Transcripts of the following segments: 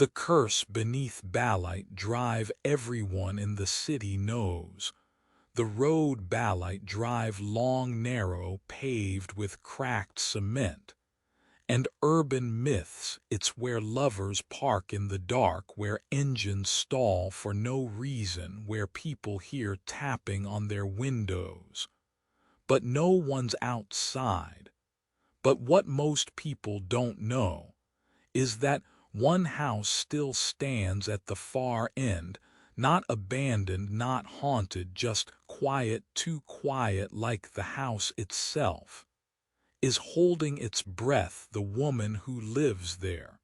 The curse beneath Balite Drive everyone in the city knows. The road Balite Drive long, narrow, paved with cracked cement. And urban myths, it's where lovers park in the dark, where engines stall for no reason, where people hear tapping on their windows. But no one's outside. But what most people don't know is that one house still stands at the far end, not abandoned, not haunted, just quiet, too quiet, like the house itself is holding its breath. The woman who lives there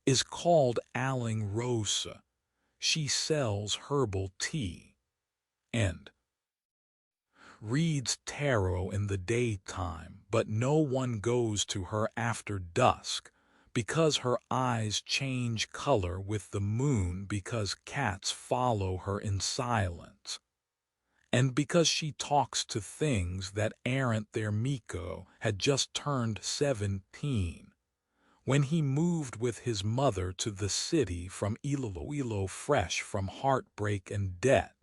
is called Aling Rosa. She sells herbal tea and reads tarot in the daytime, but no one goes to her after dusk because her eyes change color with the moon, because cats follow her in silence, and because she talks to things that aren't there. Miko had just turned 17 when he moved with his mother to the city from Iloilo, fresh from heartbreak and debt.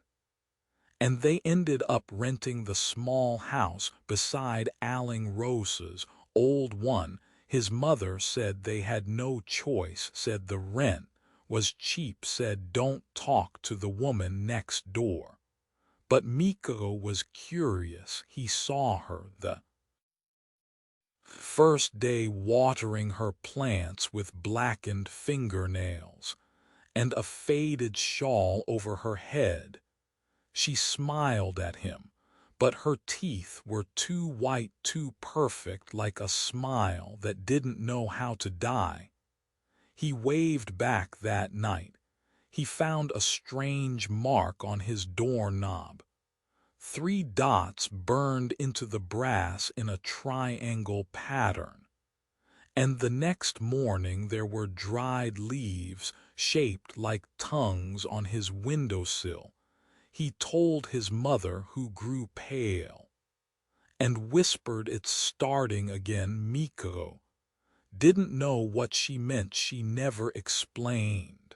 And they ended up renting the small house beside Aling Rosa's old one. His mother said they had no choice, said the rent was cheap, said don't talk to the woman next door. But Miko was curious. He saw her the first day watering her plants with blackened fingernails and a faded shawl over her head. She smiled at him, but her teeth were too white, too perfect, like a smile that didn't know how to die. He waved back that night. He found a strange mark on his doorknob. 3 dots burned into the brass in a triangle pattern. And the next morning there were dried leaves shaped like tongues on his windowsill. He told his mother, who grew pale and whispered, "It's starting again." Miko didn't know what she meant. She never explained,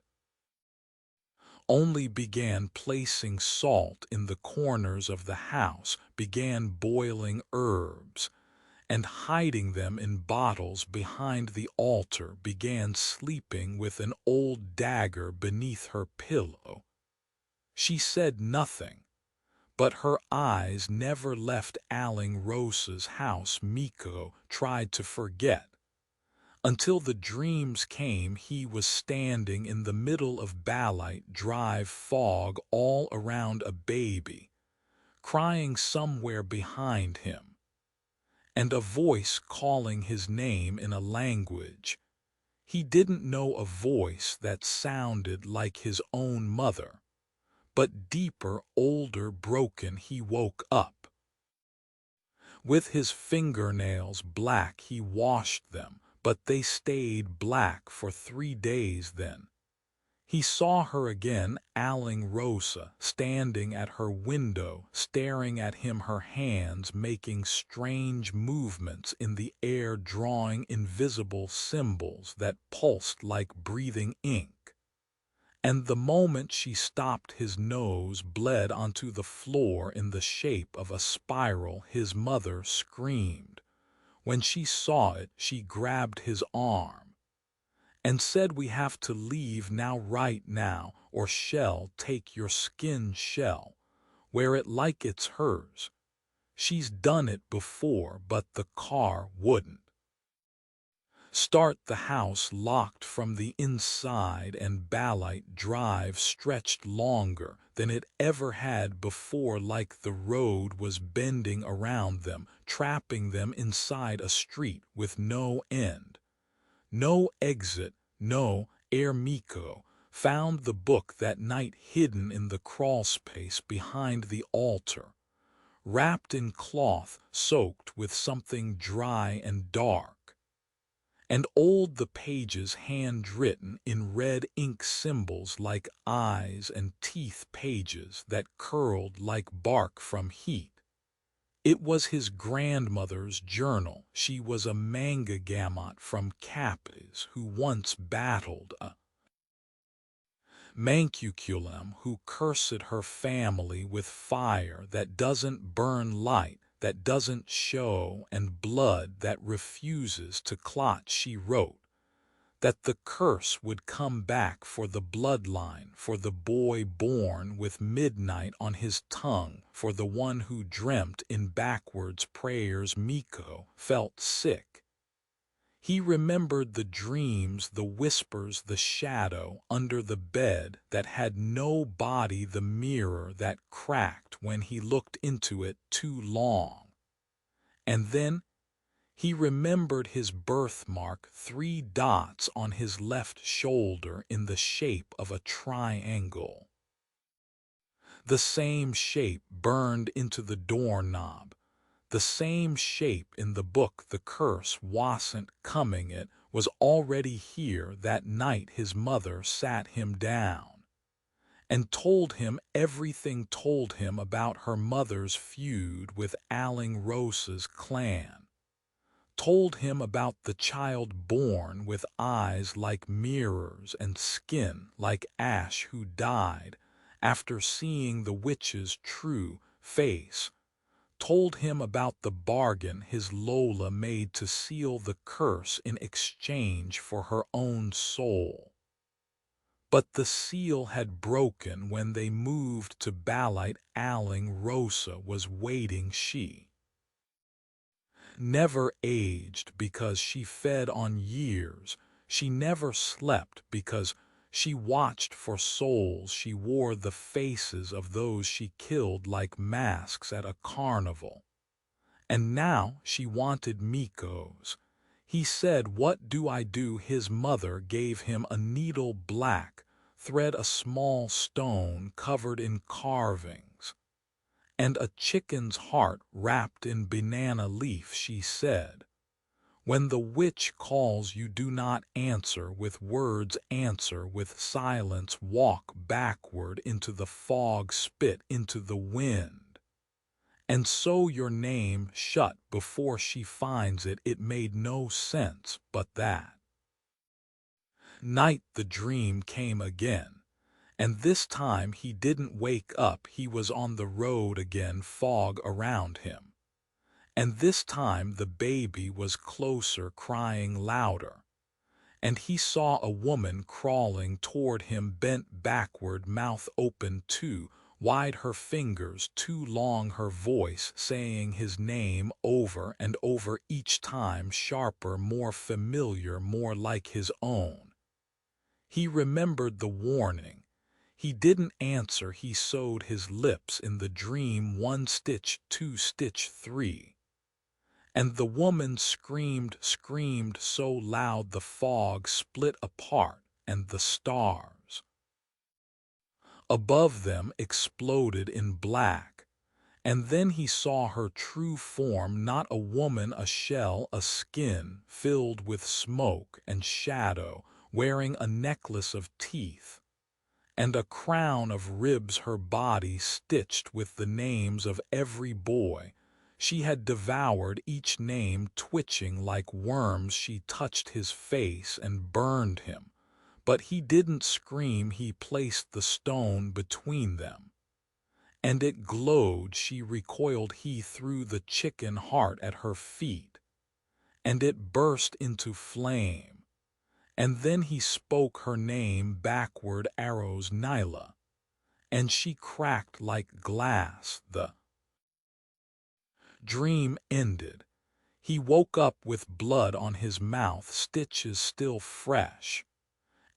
only began placing salt in the corners of the house, began boiling herbs and hiding them in bottles behind the altar, began sleeping with an old dagger beneath her pillow. She said nothing, but her eyes never left Aling Rosa's house. Miko tried to forget, until the dreams came. He was standing in the middle of Balite Drive, fog all around, a baby crying somewhere behind him, and a voice calling his name in a language he didn't know, a voice that sounded like his own mother, but deeper, older, broken. He woke up with his fingernails black. He washed them, but they stayed black for 3 days. Then he saw her again, Aling Rosa, standing at her window, staring at him, her hands making strange movements in the air, drawing invisible symbols that pulsed like breathing ink. And the moment she stopped, his nose bled onto the floor in the shape of a spiral. His mother screamed. When she saw it, she grabbed his arm and said, "We have to leave now, right now, or she'll take your skin, shell, wear it like it's hers. She's done it before." But the car wouldn't start. The house locked from the inside, and Balite Drive stretched longer than it ever had before, like the road was bending around them, trapping them inside a street with no end, no exit, no air. Miko found the book that night, hidden in the crawlspace behind the altar, wrapped in cloth, soaked with something dry and dark and old. The pages handwritten in red ink, symbols like eyes and teeth, pages that curled like bark from heat. It was his grandmother's journal. She was a manga gamut from Capes who once battled a Mancuculum, who cursed her family with fire that doesn't burn light, that doesn't show, and blood that refuses to clot. She wrote that the curse would come back for the bloodline, for the boy born with midnight on his tongue, for the one who dreamt in backwards prayers. Miko felt sick. He remembered the dreams, the whispers, the shadow under the bed that had no body, the mirror that cracked when he looked into it too long. And then he remembered his birthmark, 3 dots on his left shoulder in the shape of a triangle. The same shape burned into the doorknob. The same shape in the book. The curse wasn't coming, it was already here. That night his mother sat him down and told him everything, told him about her mother's feud with Rosa's clan, told him about the child born with eyes like mirrors and skin like ash who died after seeing the witch's true face, told him about the bargain his Lola made to seal the curse in exchange for her own soul. But the seal had broken when they moved to Balite. Rosa was waiting. She never aged because she fed on years. She never slept because she watched for souls. She wore the faces of those she killed like masks at a carnival. And now she wanted Miko's. He said, "What do I do?" His mother gave him a needle black thread, a small stone covered in carvings, and a chicken's heart wrapped in banana leaf. She said, "When the witch calls, you do not answer with words, answer with silence. Walk backward into the fog, spit into the wind, and so your name shut before she finds it." It made no sense, but that night the dream came again, and this time he didn't wake up. He was on the road again, fog around him. And this time the baby was closer, crying louder. And he saw a woman crawling toward him, bent backward, mouth open too wide, her fingers too long, her voice saying his name over and over, each time sharper, more familiar, more like his own. He remembered the warning. He didn't answer. He sewed his lips in the dream, 1 stitch, 2 stitch, 3. And the woman screamed, screamed so loud the fog split apart, and the stars above them exploded in black. And then he saw her true form, not a woman, a shell, a skin filled with smoke and shadow, wearing a necklace of teeth and a crown of ribs, her body stitched with the names of every boy she had devoured, each name twitching like worms. She touched his face and burned him, but he didn't scream. He placed the stone between them, and it glowed. She recoiled. He threw the chicken heart at her feet, and it burst into flame. And then he spoke her name backward, arrows, Nyla, and she cracked like glass. The dream ended. He woke up with blood on his mouth, stitches still fresh,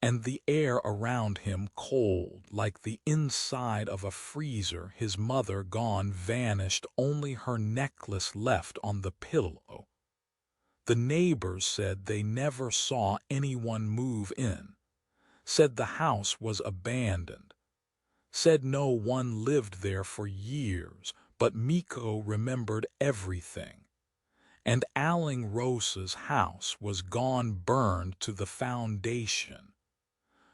and the air around him cold like the inside of a freezer. His mother gone, vanished, only her necklace left on the pillow. The neighbors said they never saw anyone move in, said the house was abandoned, said no one lived there for years, but Miko remembered everything. And Rosa's house was gone, burned to the foundation.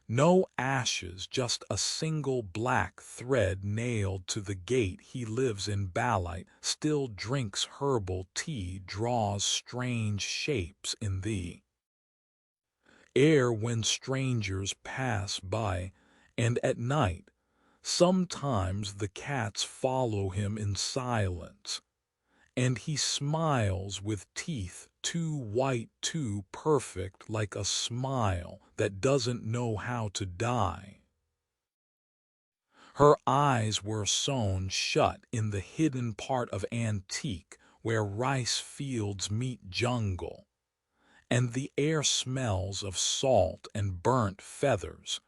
No ashes, just a single black thread nailed to the gate. He lives in Balite, still drinks herbal tea, draws strange shapes in the air when strangers pass by, And at night, sometimes the cats follow him in silence, and he smiles with teeth too white, too perfect, like a smile that doesn't know how to die. Her eyes were sewn shut in the hidden part of Antique where rice fields meet jungle, and the air smells of salt and burnt feathers.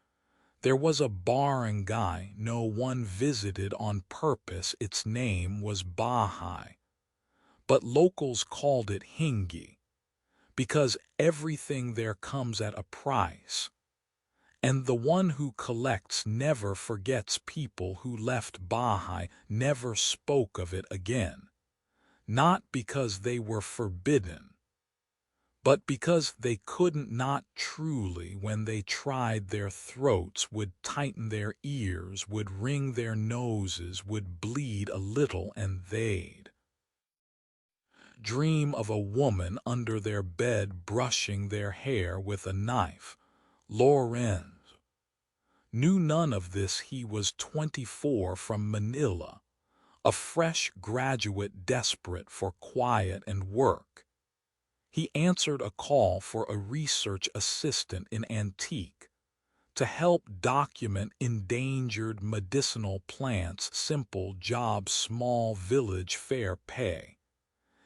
There was a barangay no one visited on purpose. Its name was Bahay, but locals called it Hingi because everything there comes at a price. And the one who collects never forgets. People who left Bahay never spoke of it again, not because they were forbidden, but because they couldn't. Not truly. When they tried, their throats would tighten, their ears would ring, their noses would bleed a little, and they'd dream of a woman under their bed brushing their hair with a knife. Lorenz knew none of this. He was 24, from Manila, a fresh graduate desperate for quiet and work. He answered a call for a research assistant in Antique to help document endangered medicinal plants. Simple job, small village, fair pay.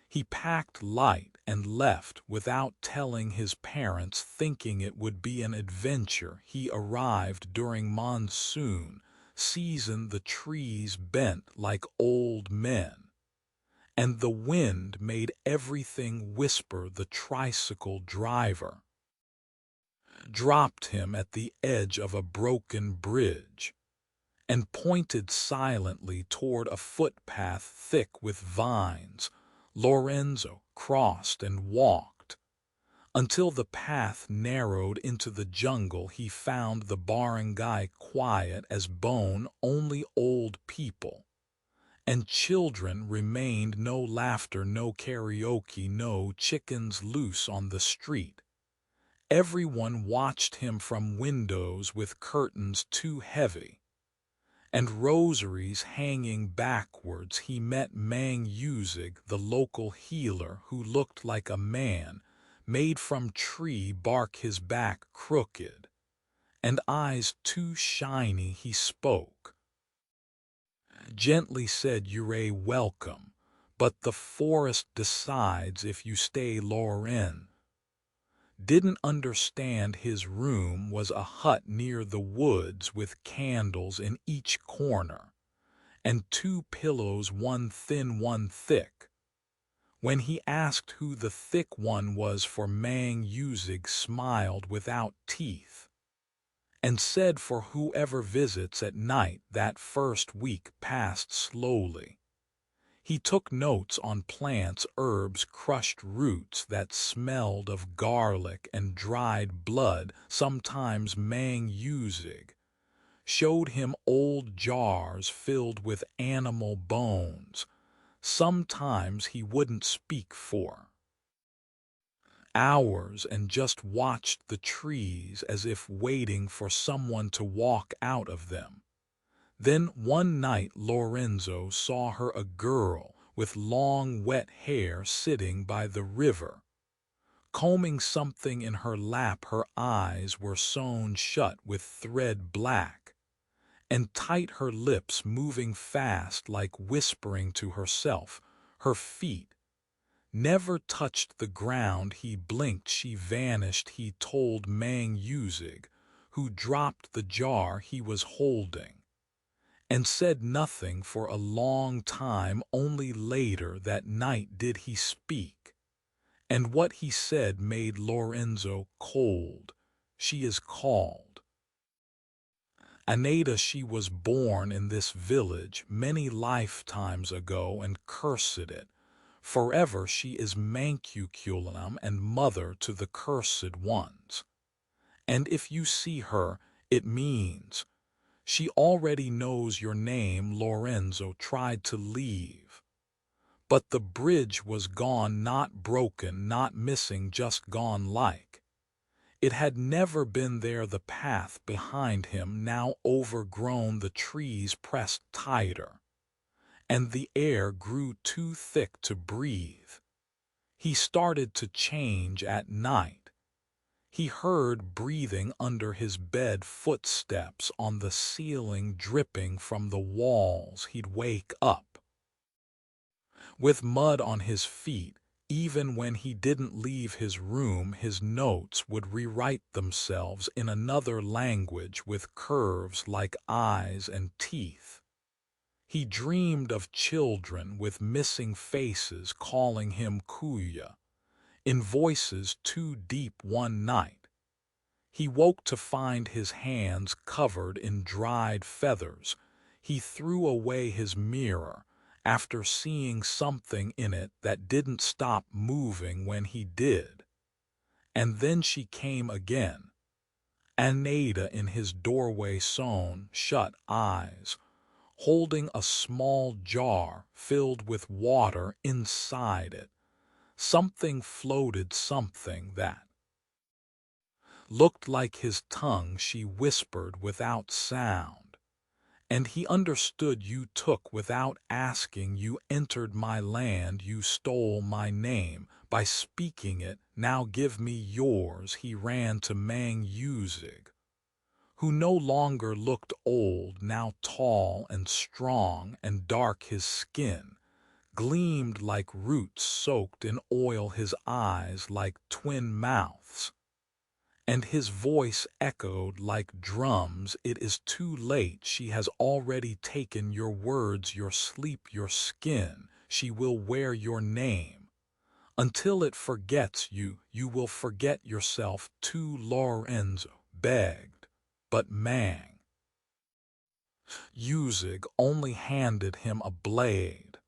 He packed light and left without telling his parents, thinking it would be an adventure. He arrived during monsoon season. The trees bent like old men, and the wind made everything whisper. The tricycle driver dropped him at the edge of a broken bridge and pointed silently toward a footpath thick with vines. Lorenzo crossed and walked until the path narrowed into the jungle. He found the barangay quiet as bone. Only old people and children remained. No laughter, no karaoke, no chickens loose on the street. Everyone watched him from windows with curtains too heavy and rosaries hanging backwards. He met Mang Usig, the local healer, who looked like a man made from tree bark, his back crooked and eyes too shiny. He spoke gently, said, "You're welcome, but the forest decides if you stay." Loren didn't understand. His room was a hut near the woods with candles in each corner and 2 pillows, one thin, one thick. When he asked who the thick one was for, Mang Usig smiled without teeth and said, "For whoever visits at night." That first week passed slowly. He took notes on plants, herbs, crushed roots that smelled of garlic and dried blood. Sometimes Mang Usig showed him old jars filled with animal bones. Sometimes he wouldn't speak for hours and just watched the trees as if waiting for someone to walk out of them. Then one night Lorenzo saw her, a girl with long wet hair, sitting by the river, combing something in her lap. Her eyes were sewn shut with thread black and tight, her lips moving fast like whispering to herself. Her feet never touched the ground. He blinked, she vanished. He told Mang Usig, who dropped the jar he was holding, and said nothing for a long time. Only later that night did he speak, and what he said made Lorenzo cold. "She is called Aneda. She was born in this village many lifetimes ago and cursed it forever. She is Mancuculam and mother to the cursed ones. And if you see her, it means she already knows your name." Lorenzo tried to leave, but the bridge was gone, not broken, not missing, just gone. Like It had never been there. The path behind him now overgrown, the trees pressed tighter, and the air grew too thick to breathe. He started to change at night. He heard breathing under his bed, footsteps on the ceiling dripping from the walls. He'd wake up with mud on his feet. Even when he didn't leave his room, his notes would rewrite themselves in another language with curves like eyes and teeth. He dreamed of children with missing faces calling him Kuya, in voices too deep. One night, he woke to find his hands covered in dried feathers. He threw away his mirror after seeing something in it that didn't stop moving when he did. And then she came again. Anada in his doorway, sewn shut eyes, holding a small jar filled with water inside it. Something floated, something that looked like his tongue. She whispered without sound. And he understood. You took without asking. You entered my land. You stole my name by speaking it. Now give me yours. He ran to Mang Yuzig, who no longer looked old, now tall and strong and dark. His skin gleamed like roots soaked in oil, his eyes like twin mouths, and his voice echoed like drums. It is too late. She has already taken your words, your sleep, your skin. She will wear your name until it forgets you. You will forget yourself too. Lorenzo begged, but Mang Yuzig only handed him a blade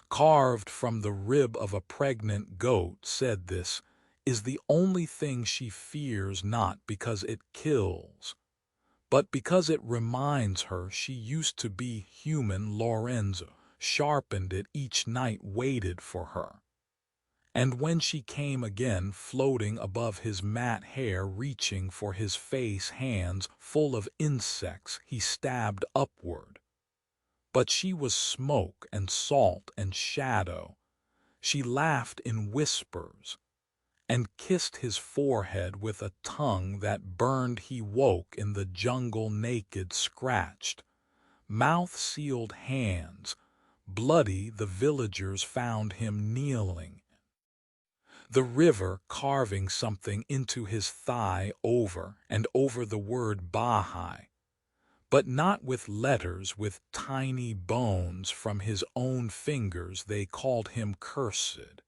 carved from the rib of a pregnant goat. Said, this is the only thing she fears, not because it kills, but because it reminds her she used to be human. Lorenzo sharpened it each night, waited for her. And when she came again, floating above his mat hair, reaching for his face, hands full of insects, he stabbed upward. But she was smoke and salt and shadow. She laughed in whispers and kissed his forehead with a tongue that burned. He woke in the jungle, naked, scratched mouth, sealed hands, bloody. The villagers found him kneeling the river, carving something into his thigh, over and over the word Baha'i, but not with letters, with tiny bones from his own fingers. They called him cursed,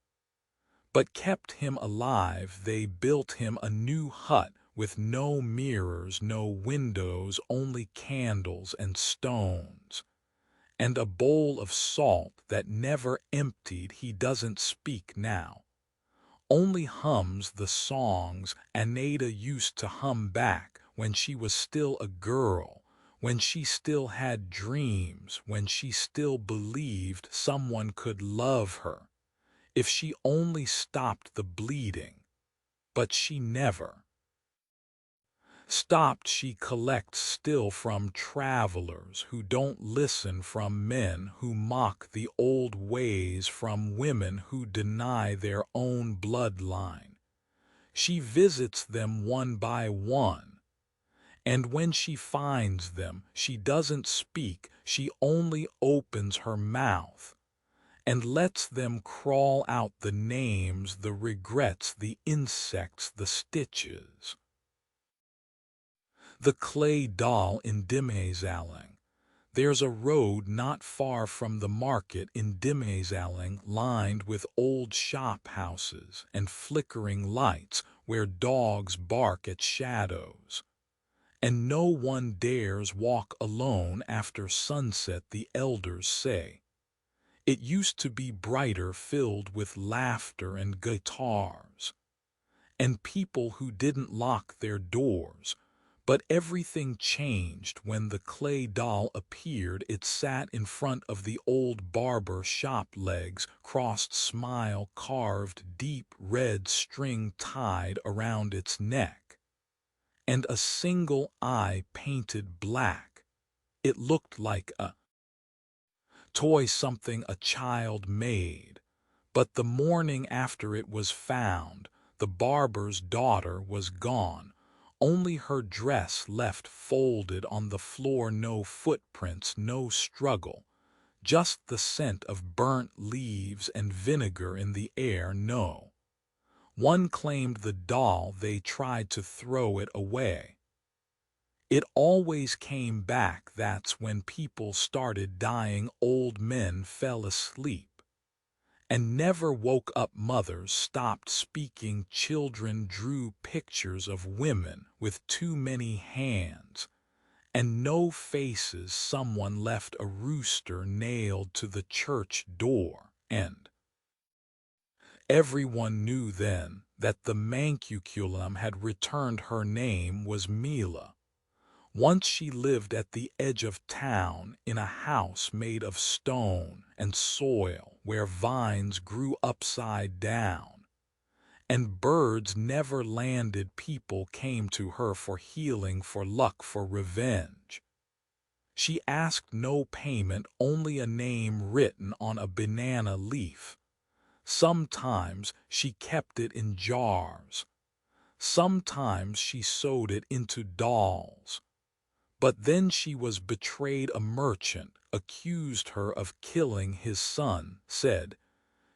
but kept him alive. They built him a new hut with no mirrors, no windows, only candles and stones, and a bowl of salt that never emptied. He doesn't speak now, only hums the songs Anada used to hum back when she was still a girl, when she still had dreams, when she still believed someone could love her if she only stopped the bleeding. But she never stopped. She collects still from travelers who don't listen, from men who mock the old ways, from women who deny their own bloodline. She visits them one by one, and when she finds them, she doesn't speak. She only opens her mouth and lets them crawl out, the names, the regrets, the insects, the stitches. The clay doll in Dimezaling. There's a road not far from the market in Dimezaling, lined with old shop houses and flickering lights where dogs bark at shadows. And no one dares walk alone after sunset, the elders say. It used to be brighter, filled with laughter and guitars, and people who didn't lock their doors, But everything changed when the clay doll appeared. It sat in front of the old barber shop, legs crossed, smile carved, deep red string tied around its neck, and a single eye painted black. It looked like a toy, something a child made. But the morning after it was found, the barber's daughter was gone. Only her dress left folded on the floor. No footprints, no struggle, just the scent of burnt leaves and vinegar in the air. No one claimed the doll. They tried to throw it away. It always came back. That's when people started dying. Old men fell asleep and never woke up. Mothers stopped speaking. Children drew pictures of women with too many hands and no faces. Someone left a rooster nailed to the church door, and everyone knew then that the mancuculum had returned. Her name was Mila. Once she lived at the edge of town in a house made of stone and soil where vines grew upside down, and birds never landed. People came to her for healing, for luck, for revenge. She asked no payment, only a name written on a banana leaf. Sometimes she kept it in jars. Sometimes she sewed it into dolls. But then she was betrayed. A merchant accused her of killing his son, said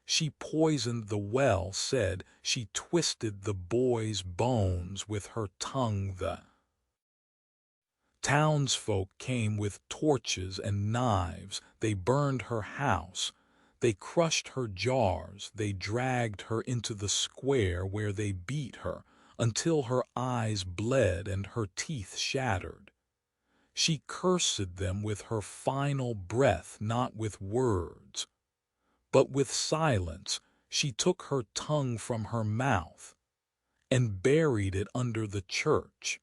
she poisoned the well, said she twisted the boy's bones with her tongue. The townsfolk came with torches and knives. They burned her house. They crushed her jars. They dragged her into the square where they beat her until her eyes bled and her teeth shattered. She cursed them with her final breath, not with words, but with silence. She took her tongue from her mouth and buried it under the church.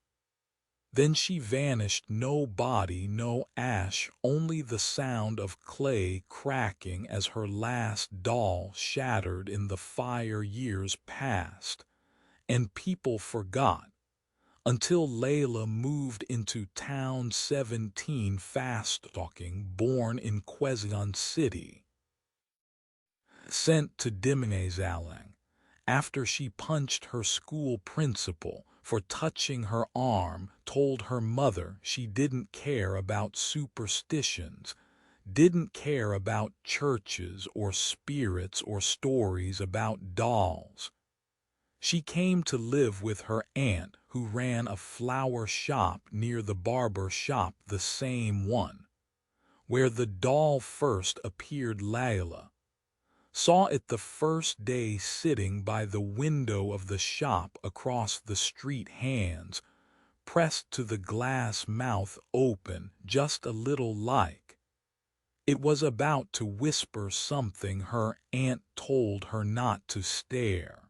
Then she vanished. No body, no ash, only the sound of clay cracking as her last doll shattered in the fire. Years passed, and people forgot, until Layla moved into town, 17, fast-talking, born in Quezon City. Sent to Dimanezalang after she punched her school principal for touching her arm, told her mother she didn't care about superstitions, didn't care about churches or spirits or stories about dolls. She came to live with her aunt, who ran a flower shop near the barber shop, the same one where the doll first appeared. Layla saw it the first day sitting by the window of the shop across the street, hands pressed to the glass, mouth open just a little, like it was about to whisper something. Her aunt told her not to stare,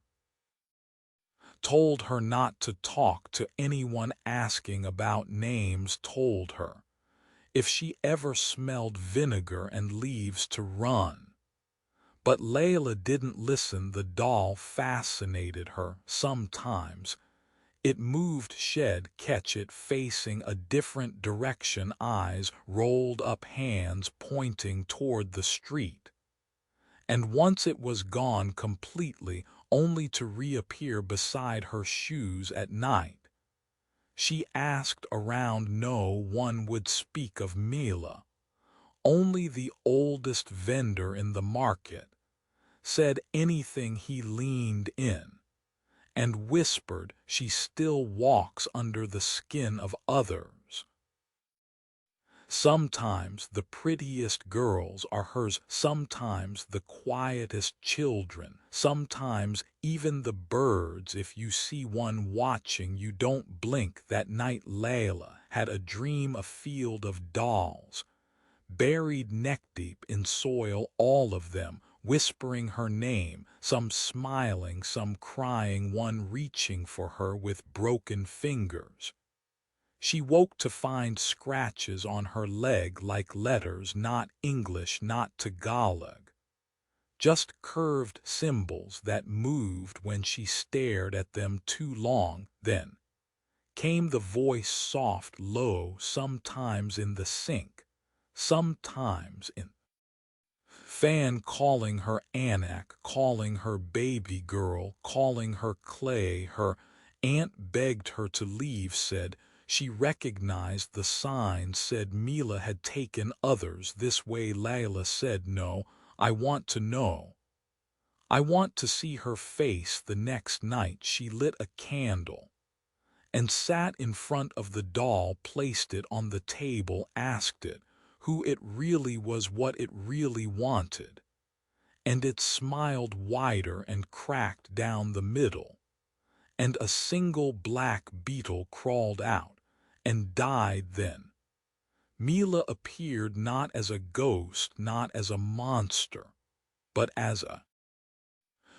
told her not to talk to anyone asking about names, told her if she ever smelled vinegar and leaves to run. But Layla didn't listen. The doll fascinated her. Sometimes it moved, she'd catch it facing a different direction, eyes rolled up, hands pointing toward the street. And once it was gone completely, only to reappear beside her shoes at night. She asked around. No one would speak of Mila. Only the oldest vendor in the market said anything. He leaned in and whispered, she still walks under the skin of others. Sometimes the prettiest girls are hers, sometimes the quietest children, sometimes even the birds. If you see one watching, you don't blink. That night Layla had a dream, a field of dolls, buried neck-deep in soil, all of them whispering her name, some smiling, some crying, one reaching for her with broken fingers. She woke to find scratches on her leg like letters, not English, not Tagalog, just curved symbols that moved when she stared at them too long. Then came the voice, soft, low, sometimes in the sink, sometimes in Fan, calling her Anak, calling her baby girl, calling her Clay. Her aunt begged her to leave, said she recognized the signs, said Mila had taken others this way. Layla said, no, I want to know. I want to see her face. The next night she lit a candle and sat in front of the doll, placed it on the table, asked it who it really was, what it really wanted, and it smiled wider and cracked down the middle, and a single black beetle crawled out and died then. Mila appeared not as a ghost, not as a monster, but as a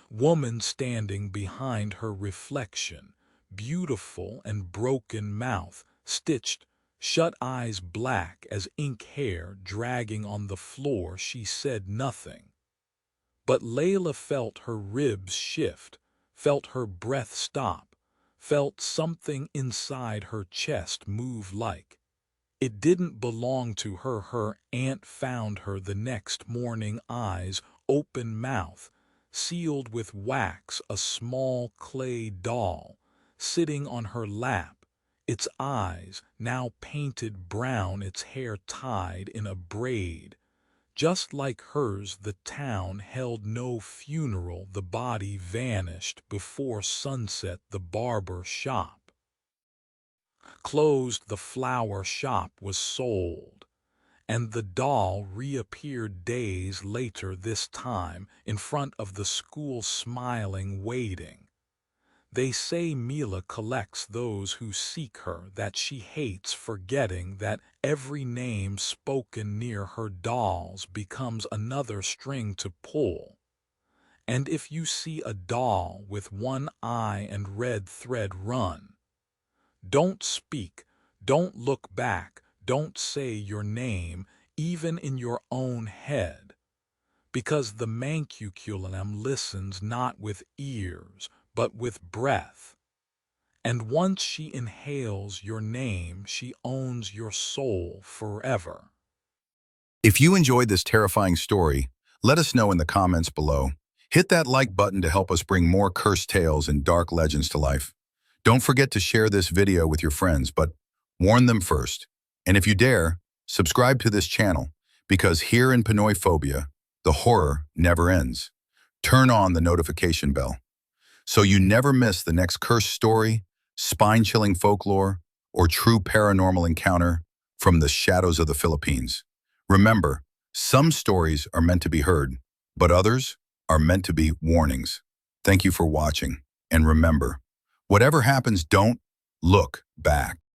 woman standing behind her reflection, beautiful and broken mouth, stitched shut, eyes black as ink, hair dragging on the floor. She said nothing, but Layla felt her ribs shift, felt her breath stop, felt something inside her chest move like it didn't belong to her. Her aunt found her the next morning, eyes open, mouth sealed with wax, a small clay doll sitting on her lap, its eyes now painted brown, its hair tied in a braid. Just like hers, the town held no funeral. The body vanished before sunset. The barber shop closed. The flower shop was sold. And the doll reappeared days later, this time in front of the school, smiling, waiting. They say Mila collects those who seek her, that she hates forgetting, that every name spoken near her dolls becomes another string to pull. And if you see a doll with one eye and red thread, run. Don't speak, don't look back, don't say your name, even in your own head, because the mancuculum listens not with ears, but with breath. And once she inhales your name, she owns your soul forever. If you enjoyed this terrifying story, let us know in the comments below. Hit that like button to help us bring more cursed tales and dark legends to life. Don't forget to share this video with your friends, but warn them first. And if you dare, subscribe to this channel, because here in Pinoy Phobia, the horror never ends. Turn on the notification bell so you never miss the next cursed story, spine-chilling folklore, or true paranormal encounter from the shadows of the Philippines. Remember, some stories are meant to be heard, but others are meant to be warnings. Thank you for watching, and remember, whatever happens, don't look back.